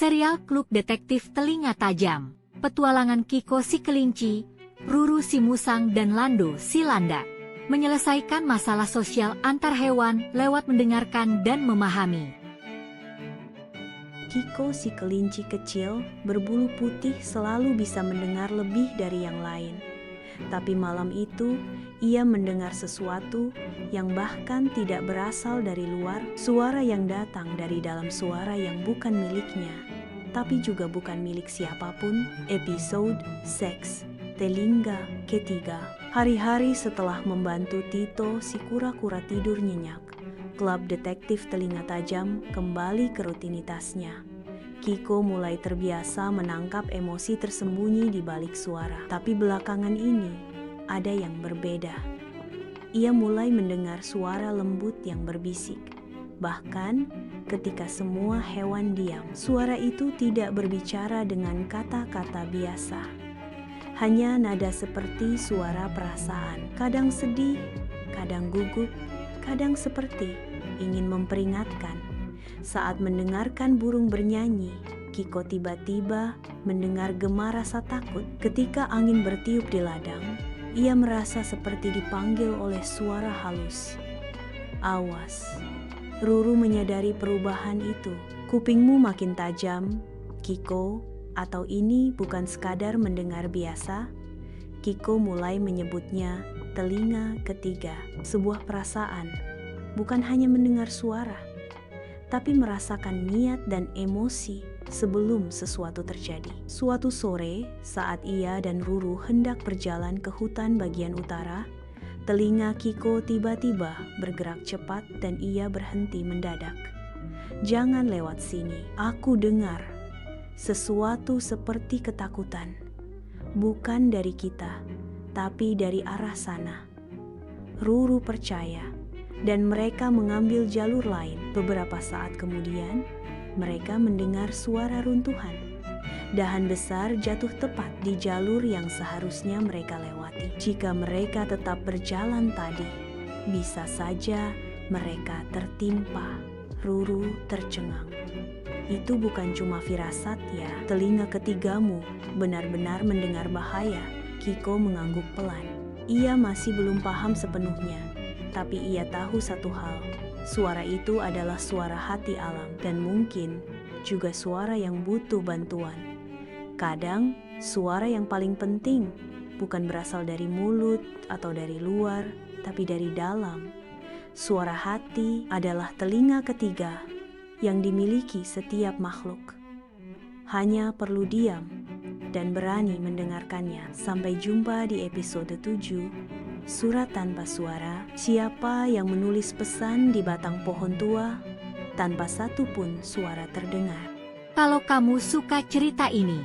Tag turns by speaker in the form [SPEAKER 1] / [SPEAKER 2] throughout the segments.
[SPEAKER 1] Serial Klub Detektif Telinga Tajam, petualangan Kiko si kelinci, Ruru si musang dan Lando si landak, menyelesaikan masalah sosial antar hewan lewat mendengarkan dan memahami.
[SPEAKER 2] Kiko si kelinci kecil berbulu putih selalu bisa mendengar lebih dari yang lain. Tapi malam itu, ia mendengar sesuatu yang bahkan tidak berasal dari luar, suara yang datang dari dalam suara yang bukan miliknya, tapi juga bukan milik siapapun. Episode Seks, Telinga Ketiga. Hari-hari setelah membantu Tito si kura-kura tidur nyenyak, Klub Detektif Telinga Tajam kembali ke rutinitasnya. Kiko mulai terbiasa menangkap emosi tersembunyi di balik suara. Tapi belakangan ini, ada yang berbeda. Ia mulai mendengar suara lembut yang berbisik. Bahkan, ketika semua hewan diam, suara itu tidak berbicara dengan kata-kata biasa. Hanya nada seperti suara perasaan. Kadang sedih, kadang gugup, kadang seperti ingin memperingatkan. Saat mendengarkan burung bernyanyi, Kiko tiba-tiba mendengar gema rasa takut. Ketika angin bertiup di ladang, ia merasa seperti dipanggil oleh suara halus. Awas, Ruru menyadari perubahan itu. Kupingmu makin tajam, Kiko, atau ini bukan sekadar mendengar biasa? Kiko mulai menyebutnya telinga ketiga, sebuah perasaan, bukan hanya mendengar suara, tapi merasakan niat dan emosi sebelum sesuatu terjadi. Suatu sore, saat ia dan Ruru hendak berjalan ke hutan bagian utara, telinga Kiko tiba-tiba bergerak cepat dan ia berhenti mendadak. Jangan lewat sini, aku dengar sesuatu seperti ketakutan. Bukan dari kita, tapi dari arah sana. Ruru percaya. Dan mereka mengambil jalur lain. Beberapa saat kemudian, mereka mendengar suara runtuhan. Dahan besar jatuh tepat di jalur yang seharusnya mereka lewati. Jika mereka tetap berjalan tadi, bisa saja mereka tertimpa. Ruru tercengang. Itu bukan cuma firasat ya, telinga ketigamu benar-benar mendengar bahaya. Kiko mengangguk pelan. Ia masih belum paham sepenuhnya. Tapi ia tahu satu hal, suara itu adalah suara hati alam dan mungkin juga suara yang butuh bantuan. Kadang, suara yang paling penting bukan berasal dari mulut atau dari luar, tapi dari dalam. Suara hati adalah telinga ketiga yang dimiliki setiap makhluk. Hanya perlu diam dan berani mendengarkannya. Sampai jumpa di episode 7. Surat Tanpa Suara. Siapa yang menulis pesan di batang pohon tua tanpa satu pun suara terdengar?
[SPEAKER 1] Kalau kamu suka cerita ini,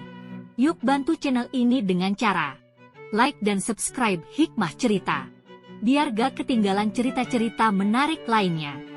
[SPEAKER 1] yuk bantu channel ini dengan cara like dan subscribe Hikmah Cerita, biar gak ketinggalan cerita-cerita menarik lainnya.